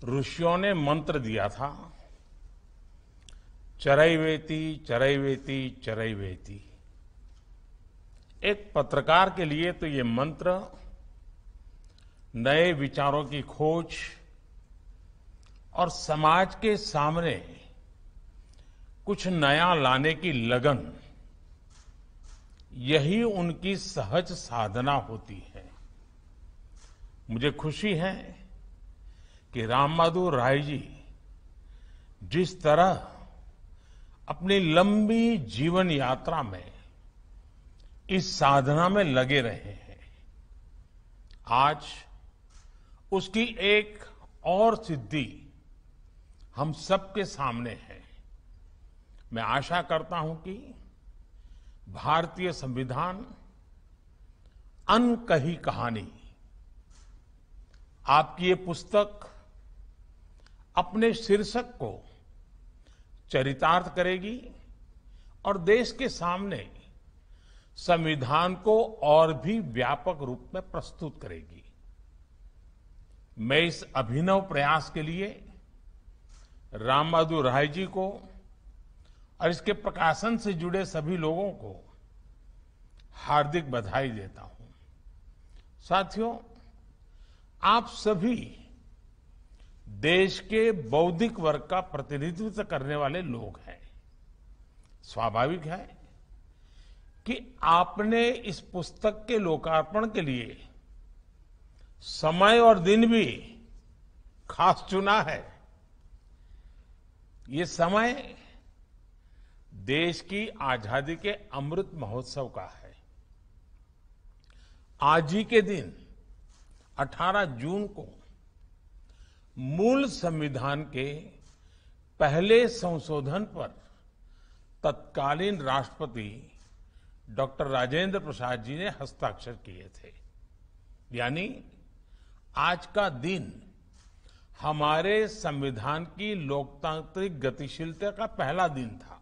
ऋषियों ने मंत्र दिया था, चरैवेति चरैवेति चरैवेति। एक पत्रकार के लिए तो ये मंत्र नए विचारों की खोज और समाज के सामने कुछ नया लाने की लगन, यही उनकी सहज साधना होती है। मुझे खुशी है कि राम बहादुर राय जी जिस तरह अपनी लंबी जीवन यात्रा में इस साधना में लगे रहे हैं, आज उसकी एक और सिद्धि हम सबके सामने है। मैं आशा करता हूं कि भारतीय संविधान अनकही कहानी, आपकी ये पुस्तक अपने शीर्षक को चरितार्थ करेगी और देश के सामने संविधान को और भी व्यापक रूप में प्रस्तुत करेगी। मैं इस अभिनव प्रयास के लिए राम बहादुर राय जी को और इसके प्रकाशन से जुड़े सभी लोगों को हार्दिक बधाई देता हूं। साथियों, आप सभी देश के बौद्धिक वर्ग का प्रतिनिधित्व करने वाले लोग हैं। स्वाभाविक है कि आपने इस पुस्तक के लोकार्पण के लिए समय और दिन भी खास चुना है। ये समय देश की आजादी के अमृत महोत्सव का है। आज ही के दिन 18 जून को मूल संविधान के पहले संशोधन पर तत्कालीन राष्ट्रपति डॉक्टर राजेंद्र प्रसाद जी ने हस्ताक्षर किए थे। यानी आज का दिन हमारे संविधान की लोकतांत्रिक गतिशीलता का पहला दिन था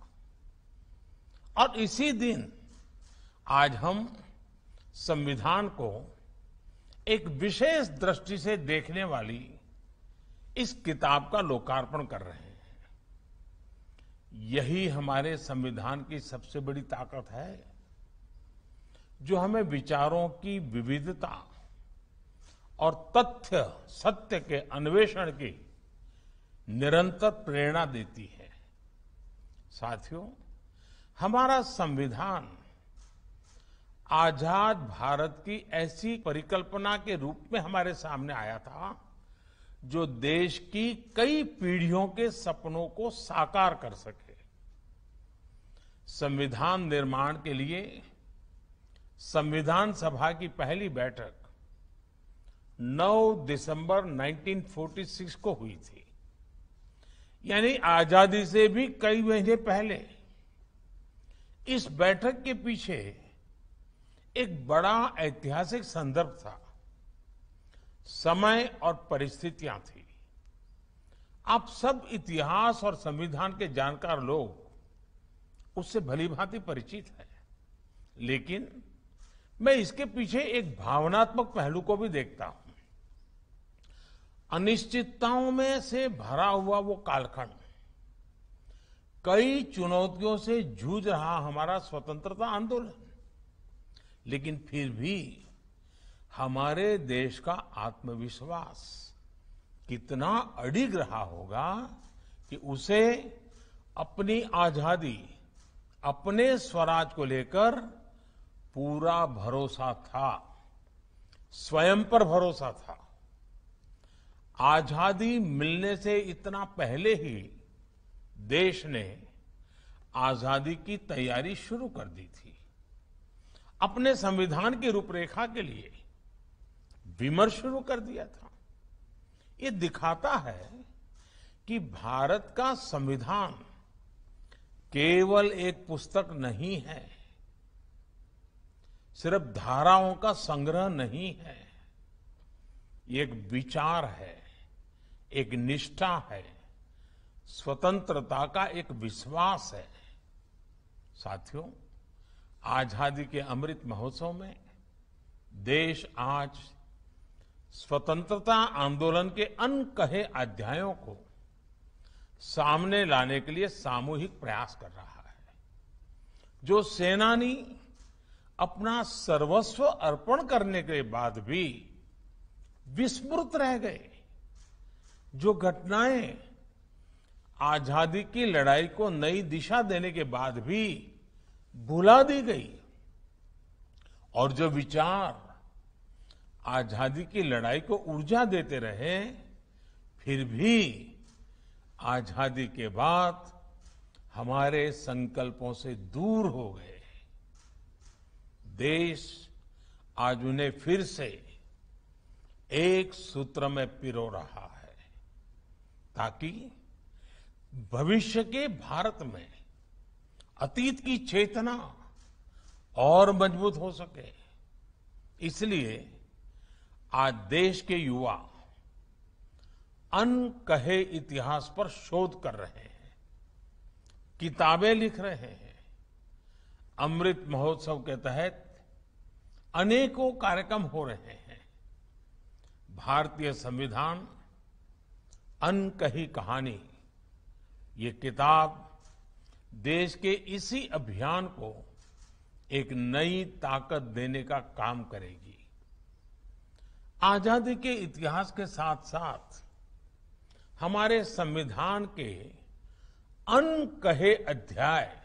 और इसी दिन आज हम संविधान को एक विशेष दृष्टि से देखने वाली इस किताब का लोकार्पण कर रहे हैं। यही हमारे संविधान की सबसे बड़ी ताकत है, जो हमें विचारों की विविधता और तथ्य सत्य के अन्वेषण की निरंतर प्रेरणा देती है। साथियों, हमारा संविधान आजाद भारत की ऐसी परिकल्पना के रूप में हमारे सामने आया था, जो देश की कई पीढ़ियों के सपनों को साकार कर सके। संविधान निर्माण के लिए संविधान सभा की पहली बैठक 9 दिसंबर 1946 को हुई थी। यानी आजादी से भी कई महीने पहले। इस बैठक के पीछे एक बड़ा ऐतिहासिक संदर्भ था, समय और परिस्थितियां थी। आप सब इतिहास और संविधान के जानकार लोग उससे भलीभांति परिचित हैं, लेकिन मैं इसके पीछे एक भावनात्मक पहलू को भी देखता हूं। अनिश्चितताओं में से भरा हुआ वो कालखंड, कई चुनौतियों से जूझ रहा हमारा स्वतंत्रता आंदोलन, लेकिन फिर भी हमारे देश का आत्मविश्वास कितना अडिग रहा होगा कि उसे अपनी आजादी, अपने स्वराज को लेकर पूरा भरोसा था, स्वयं पर भरोसा था। आजादी मिलने से इतना पहले ही देश ने आजादी की तैयारी शुरू कर दी थी। अपने संविधान की रूपरेखा के लिए विमर्श शुरू कर दिया था। ये दिखाता है कि भारत का संविधान केवल एक पुस्तक नहीं है, सिर्फ धाराओं का संग्रह नहीं है। ये एक विचार है, एक निष्ठा है, स्वतंत्रता का एक विश्वास है। साथियों, आजादी के अमृत महोत्सव में देश आज स्वतंत्रता आंदोलन के अनकहे अध्यायों को सामने लाने के लिए सामूहिक प्रयास कर रहा है। जो सेनानी अपना सर्वस्व अर्पण करने के बाद भी विस्मृत रह गए, जो घटनाएं आजादी की लड़ाई को नई दिशा देने के बाद भी भुला दी गई, और जो विचार आजादी की लड़ाई को ऊर्जा देते रहे, फिर भी आजादी के बाद हमारे संकल्पों से दूर हो गए। देश आज उन्हें फिर से एक सूत्र में पिरो रहा है, ताकि भविष्य के भारत में अतीत की चेतना और मजबूत हो सके। इसलिए आज देश के युवा अनकहे इतिहास पर शोध कर रहे हैं, किताबें लिख रहे हैं। अमृत महोत्सव के तहत अनेकों कार्यक्रम हो रहे हैं। भारतीय संविधान अनकही कहानी, ये किताब देश के इसी अभियान को एक नई ताकत देने का काम करेगी। आजादी के इतिहास के साथ साथ हमारे संविधान के अनकहे अध्याय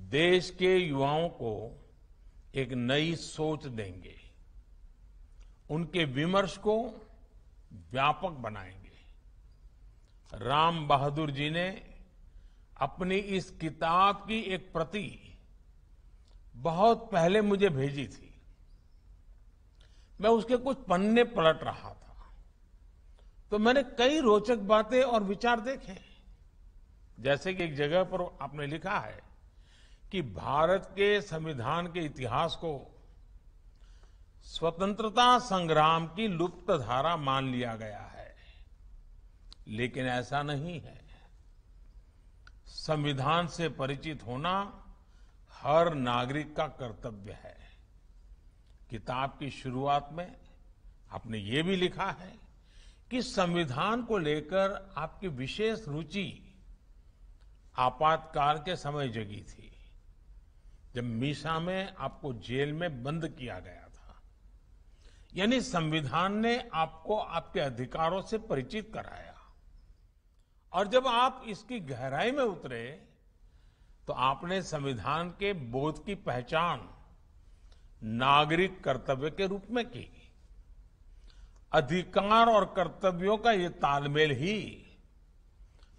देश के युवाओं को एक नई सोच देंगे, उनके विमर्श को व्यापक बनाएंगे। राम बहादुर जी ने अपनी इस किताब की एक प्रति बहुत पहले मुझे भेजी थी। मैं उसके कुछ पन्ने पलट रहा था, तो मैंने कई रोचक बातें और विचार देखे। जैसे कि एक जगह पर आपने लिखा है कि भारत के संविधान के इतिहास को स्वतंत्रता संग्राम की लुप्त धारा मान लिया गया है, लेकिन ऐसा नहीं है। संविधान से परिचित होना हर नागरिक का कर्तव्य है। किताब की शुरुआत में आपने ये भी लिखा है कि संविधान को लेकर आपकी विशेष रुचि आपातकाल के समय जगी थी, जब मीसा में आपको जेल में बंद किया गया था। यानी संविधान ने आपको आपके अधिकारों से परिचित कराया, और जब आप इसकी गहराई में उतरे तो आपने संविधान के बोध की पहचान नागरिक कर्तव्य के रूप में की। अधिकार और कर्तव्यों का ये तालमेल ही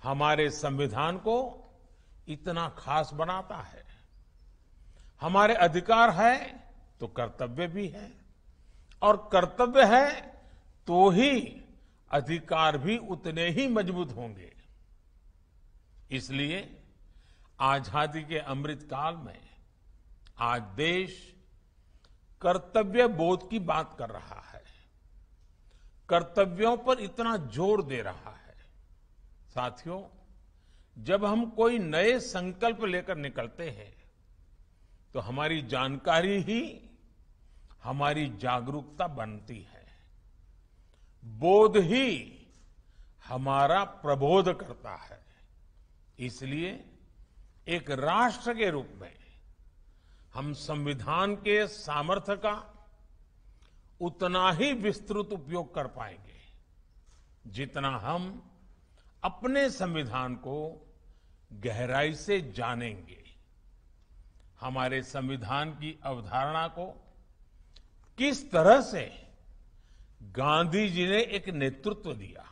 हमारे संविधान को इतना खास बनाता है। हमारे अधिकार है तो कर्तव्य भी है, और कर्तव्य है तो ही अधिकार भी उतने ही मजबूत होंगे। इसलिए आजादी के अमृत काल में आज देश कर्तव्य बोध की बात कर रहा है, कर्तव्यों पर इतना जोर दे रहा है। साथियों, जब हम कोई नए संकल्प लेकर निकलते हैं तो हमारी जानकारी ही हमारी जागरूकता बनती है, बोध ही हमारा प्रबोध करता है। इसलिए एक राष्ट्र के रूप में हम संविधान के सामर्थ्य का उतना ही विस्तृत उपयोग कर पाएंगे जितना हम अपने संविधान को गहराई से जानेंगे। हमारे संविधान की अवधारणा को किस तरह से गांधी जी ने एक नेतृत्व दिया,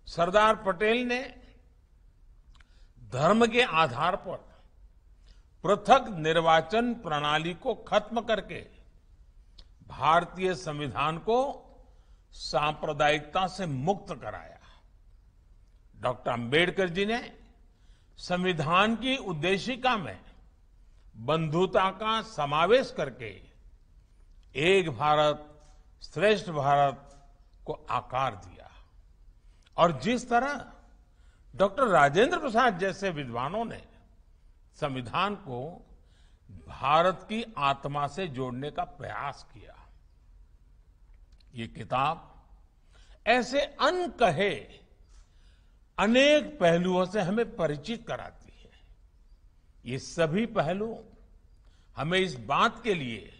सरदार पटेल ने धर्म के आधार पर पृथक निर्वाचन प्रणाली को खत्म करके भारतीय संविधान को सांप्रदायिकता से मुक्त कराया। डॉक्टर अंबेडकर जी ने संविधान की उद्देशिका में बंधुता का समावेश करके एक भारत श्रेष्ठ भारत को आकार दिया। और जिस तरह डॉक्टर राजेंद्र प्रसाद जैसे विद्वानों ने संविधान को भारत की आत्मा से जोड़ने का प्रयास किया, ये किताब ऐसे अनकहे अनेक पहलुओं से हमें परिचित कराती है। ये सभी पहलू हमें इस बात के लिए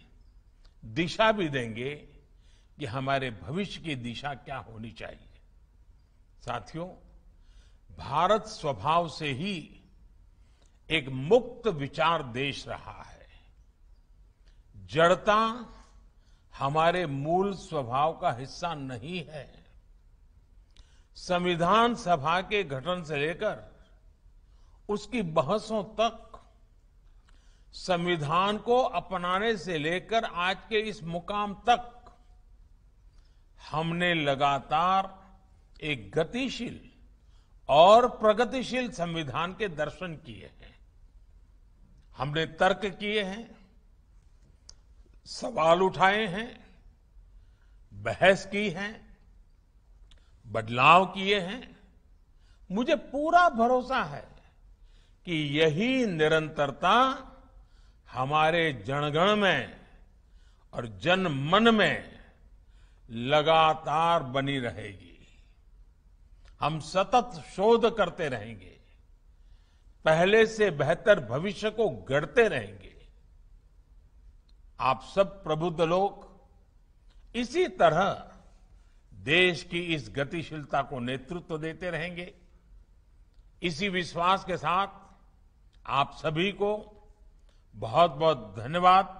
दिशा भी देंगे कि हमारे भविष्य की दिशा क्या होनी चाहिए। साथियों, भारत स्वभाव से ही एक मुक्त विचार देश रहा है। जड़ता हमारे मूल स्वभाव का हिस्सा नहीं है। संविधान सभा के गठन से लेकर उसकी बहसों तक, संविधान को अपनाने से लेकर आज के इस मुकाम तक हमने लगातार एक गतिशील और प्रगतिशील संविधान के दर्शन किए हैं। हमने तर्क किए हैं, सवाल उठाए हैं, बहस की है, बदलाव किए हैं। मुझे पूरा भरोसा है कि यही निरंतरता हमारे जनगण में और जन मन में लगातार बनी रहेगी। हम सतत शोध करते रहेंगे, पहले से बेहतर भविष्य को गढ़ते रहेंगे। आप सब प्रबुद्ध लोग इसी तरह देश की इस गतिशीलता को नेतृत्व देते रहेंगे। इसी विश्वास के साथ आप सभी को बहुत बहुत धन्यवाद।